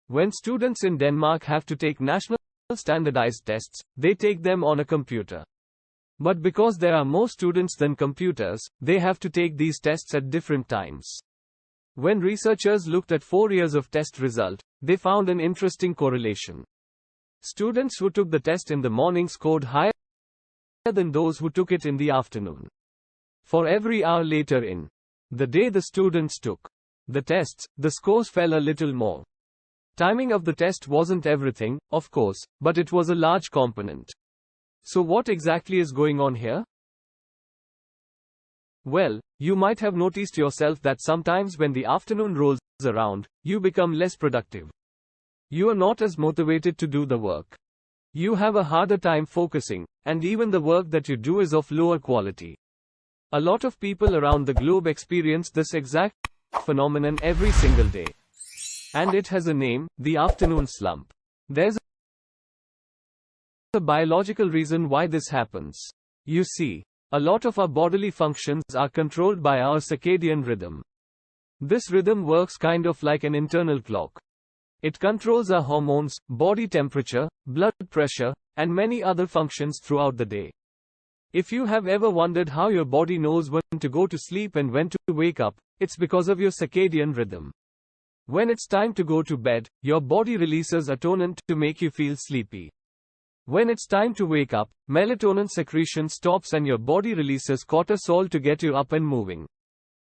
When students in Denmark have to take national standardized tests, they take them on a computer. But because there are more students than computers, they have to take these tests at different times. When researchers looked at 4 years of test result, they found an interesting correlation. Students who took the test in the morning scored higher than those who took it in the afternoon. For every hour later in the day the students took the tests, the scores fell a little more. Timing of the test wasn't everything, of course, but it was a large component. So what exactly is going on here? Well, you might have noticed yourself that sometimes when the afternoon rolls around, you become less productive. You are not as motivated to do the work. You have a harder time focusing, and even the work that you do is of lower quality. A lot of people around the globe experience this exact phenomenon every single day. And it has a name, the afternoon slump. There's a biological reason why this happens. You see, a lot of our bodily functions are controlled by our circadian rhythm. This rhythm works kind of like an internal clock. It controls our hormones, body temperature, blood pressure, and many other functions throughout the day. If you have ever wondered how your body knows when to go to sleep and when to wake up, it's because of your circadian rhythm. When it's time to go to bed, your body releases melatonin to make you feel sleepy. When it's time to wake up, melatonin secretion stops and your body releases cortisol to get you up and moving.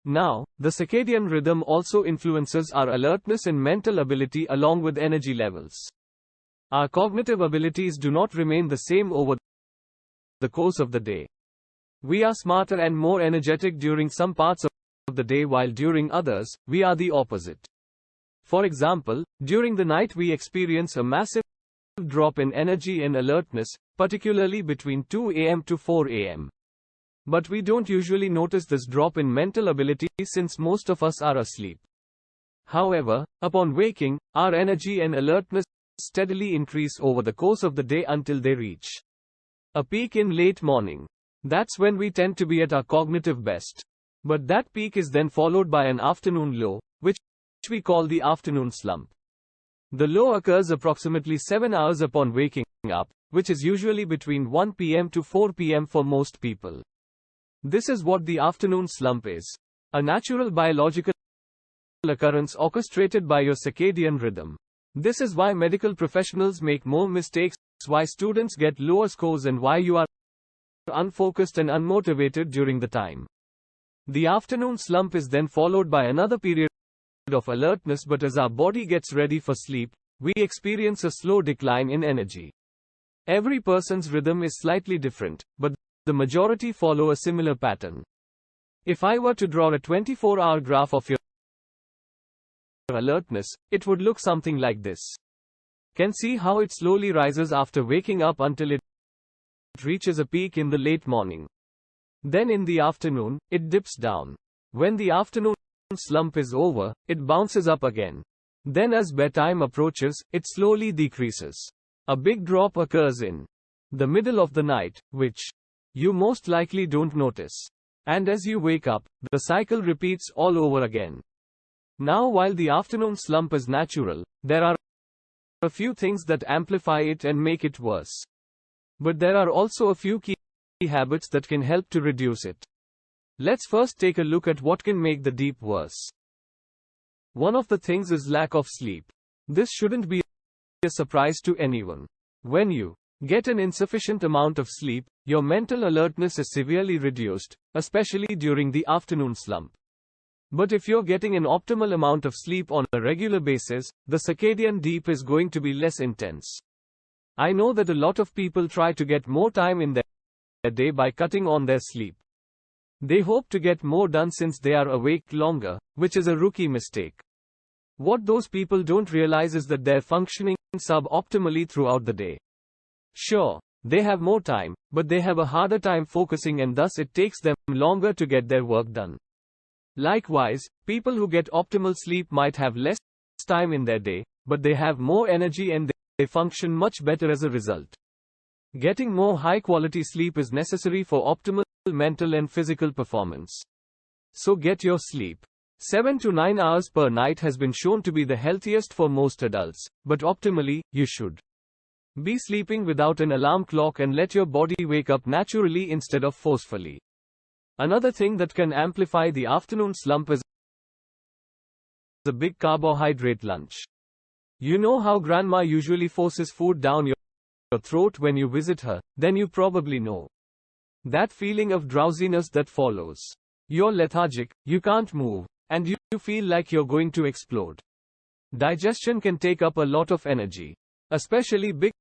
Now, the circadian rhythm also influences our alertness and mental ability along with energy levels. Our cognitive abilities do not remain the same over the course of the day. We are smarter and more energetic during some parts of the day while during others, we are the opposite. For example, during the night we experience a massive drop in energy and alertness, particularly between 2 a.m. to 4 a.m. But we don't usually notice this drop in mental ability since most of us are asleep. However, upon waking, our energy and alertness steadily increase over the course of the day until they reach a peak in late morning. That's when we tend to be at our cognitive best. But that peak is then followed by an afternoon low, which we call the afternoon slump. The low occurs approximately 7 hours upon waking up, which is usually between 1 p.m. to 4 p.m. for most people. This is what the afternoon slump is. A natural biological occurrence orchestrated by your circadian rhythm. This is why medical professionals make more mistakes, why students get lower scores, and why you are unfocused and unmotivated during the time. The afternoon slump is then followed by another period of alertness, but as our body gets ready for sleep, we experience a slow decline in energy. Every person's rhythm is slightly different, but the majority follow a similar pattern. If I were to draw a 24-hour graph of your alertness, it would look something like this. Can see how it slowly rises after waking up until it reaches a peak in the late morning. Then in the afternoon, it dips down. When the afternoon slump is over, it bounces up again. Then as bedtime approaches, it slowly decreases. A big drop occurs in the middle of the night, which you most likely don't notice. And as you wake up, the cycle repeats all over again. Now, while the afternoon slump is natural, there are a few things that amplify it and make it worse. But there are also a few key habits that can help to reduce it. Let's first take a look at what can make the deep worse. One of the things is lack of sleep. This shouldn't be a surprise to anyone. When you get an insufficient amount of sleep, your mental alertness is severely reduced, especially during the afternoon slump. But if you're getting an optimal amount of sleep on a regular basis, the circadian dip is going to be less intense. I know that a lot of people try to get more time in their day by cutting on their sleep. They hope to get more done since they are awake longer, which is a rookie mistake. What those people don't realize is that they're functioning suboptimally throughout the day. Sure, they have more time, but they have a harder time focusing, and thus it takes them longer to get their work done. Likewise, people who get optimal sleep might have less time in their day, but they have more energy and they function much better as a result. Getting more high-quality sleep is necessary for optimal mental and physical performance. So get your sleep. 7 to 9 hours per night has been shown to be the healthiest for most adults, but optimally, you should be sleeping without an alarm clock and let your body wake up naturally instead of forcefully. Another thing that can amplify the afternoon slump is a big carbohydrate lunch. You know how grandma usually forces food down your throat when you visit her, then you probably know that feeling of drowsiness that follows. You're lethargic, you can't move, and you feel like you're going to explode. Digestion can take up a lot of energy. Especially big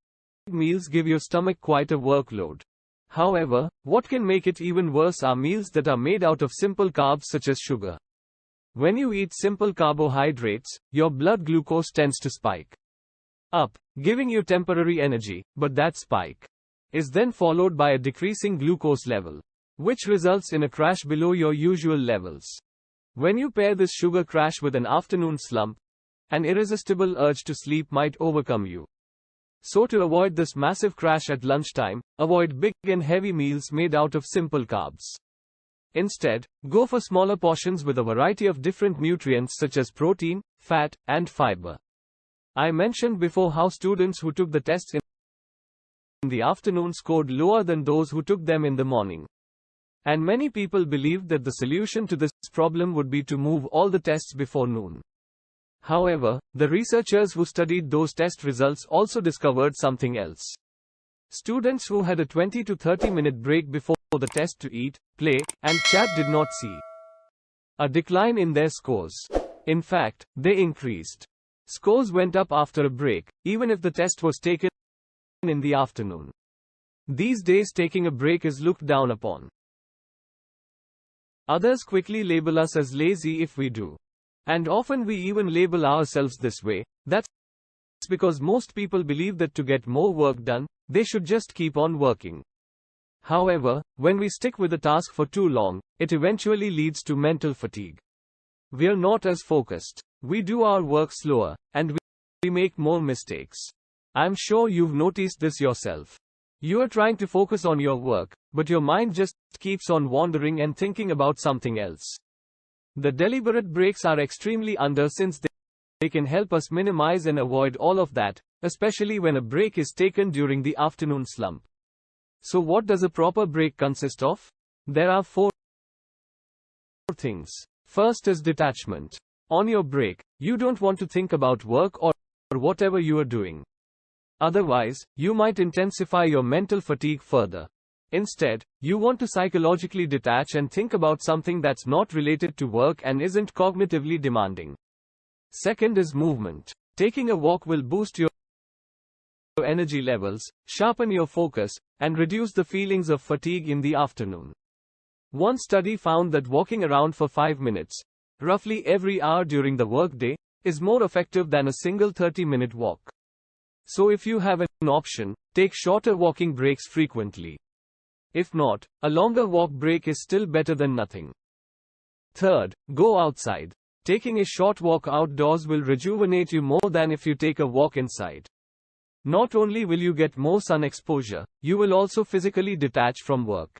meals give your stomach quite a workload. However, what can make it even worse are meals that are made out of simple carbs such as sugar. When you eat simple carbohydrates, your blood glucose tends to spike up, giving you temporary energy, but that spike is then followed by a decreasing glucose level, which results in a crash below your usual levels. When you pair this sugar crash with an afternoon slump, an irresistible urge to sleep might overcome you. So to avoid this massive crash at lunchtime, avoid big and heavy meals made out of simple carbs. Instead, go for smaller portions with a variety of different nutrients such as protein, fat, and fiber. I mentioned before how students who took the tests in the afternoon scored lower than those who took them in the morning. And many people believed that the solution to this problem would be to move all the tests before noon. However, the researchers who studied those test results also discovered something else. Students who had a 20 to 30 minute break before the test to eat, play, and chat did not see a decline in their scores. In fact, they increased. Scores went up after a break, even if the test was taken in the afternoon. These days, taking a break is looked down upon. Others quickly label us as lazy if we do. And often we even label ourselves this way. That's because most people believe that to get more work done, they should just keep on working. However, when we stick with a task for too long, it eventually leads to mental fatigue. We are not as focused. We do our work slower, and we make more mistakes. I'm sure you've noticed this yourself. You are trying to focus on your work, but your mind just keeps on wandering and thinking about something else. The deliberate breaks are extremely under since they can help us minimize and avoid all of that, especially when a break is taken during the afternoon slump. So what does a proper break consist of? There are 4 things. First is detachment. On your break, you don't want to think about work or whatever you are doing. Otherwise, you might intensify your mental fatigue further. Instead, you want to psychologically detach and think about something that's not related to work and isn't cognitively demanding. Second is movement. Taking a walk will boost your energy levels, sharpen your focus, and reduce the feelings of fatigue in the afternoon. One study found that walking around for 5 minutes, roughly every hour during the workday, is more effective than a single 30-minute walk. So if you have an option, take shorter walking breaks frequently. If not, a longer walk break is still better than nothing. Third, go outside. Taking a short walk outdoors will rejuvenate you more than if you take a walk inside. Not only will you get more sun exposure, you will also physically detach from work.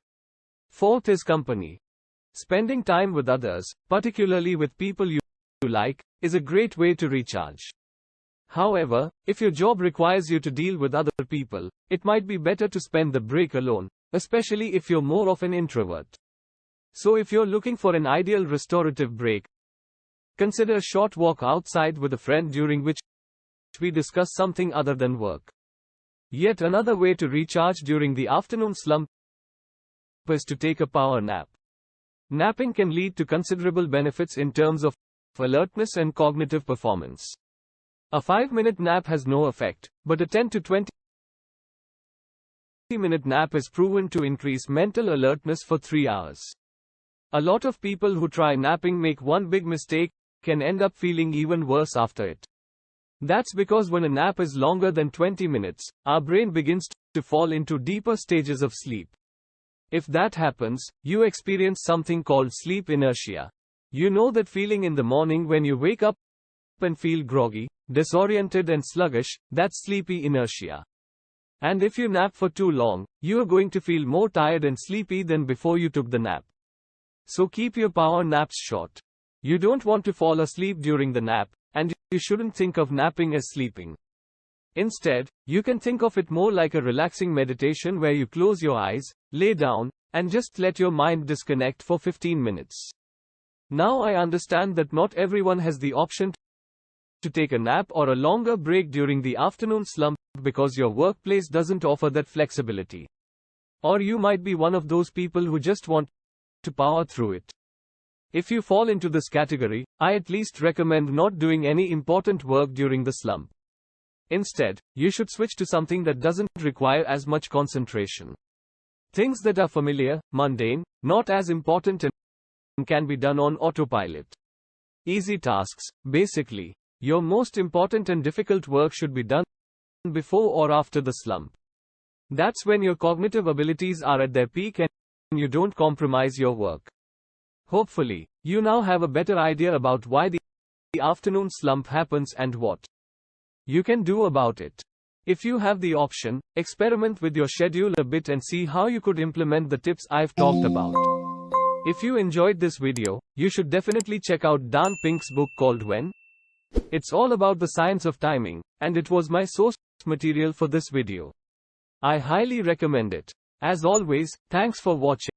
Fourth is company. Spending time with others, particularly with people you like, is a great way to recharge. However, if your job requires you to deal with other people, it might be better to spend the break alone, especially if you're more of an introvert. So if you're looking for an ideal restorative break, consider a short walk outside with a friend during which we discuss something other than work. Yet another way to recharge during the afternoon slump is to take a power nap. Napping can lead to considerable benefits in terms of alertness and cognitive performance. A 5-minute nap has no effect, but a 10 to 20-minute nap is proven to increase mental alertness for 3 hours. A lot of people who try napping make one big mistake and end up feeling even worse after it. That's because when a nap is longer than 20 minutes, our brain begins to fall into deeper stages of sleep. If that happens, you experience something called sleep inertia. You know that feeling in the morning when you wake up and feel groggy, disoriented and sluggish, that's sleepy inertia. And if you nap for too long, you are going to feel more tired and sleepy than before you took the nap. So keep your power naps short. You don't want to fall asleep during the nap, and you shouldn't think of napping as sleeping. Instead, you can think of it more like a relaxing meditation where you close your eyes, lay down, and just let your mind disconnect for 15 minutes. Now I understand that not everyone has the option to take a nap or a longer break during the afternoon slump because your workplace doesn't offer that flexibility. Or you might be one of those people who just want to power through it. If you fall into this category, I at least recommend not doing any important work during the slump. Instead, you should switch to something that doesn't require as much concentration. Things that are familiar, mundane, not as important, and can be done on autopilot. Easy tasks, basically. Your most important and difficult work should be done before or after the slump. That's when your cognitive abilities are at their peak and you don't compromise your work. Hopefully, you now have a better idea about why the afternoon slump happens and what you can do about it. If you have the option, experiment with your schedule a bit and see how you could implement the tips I've talked about. If you enjoyed this video, you should definitely check out Dan Pink's book called When. It's all about the science of timing, and it was my source material for this video. I highly recommend it. As always, thanks for watching.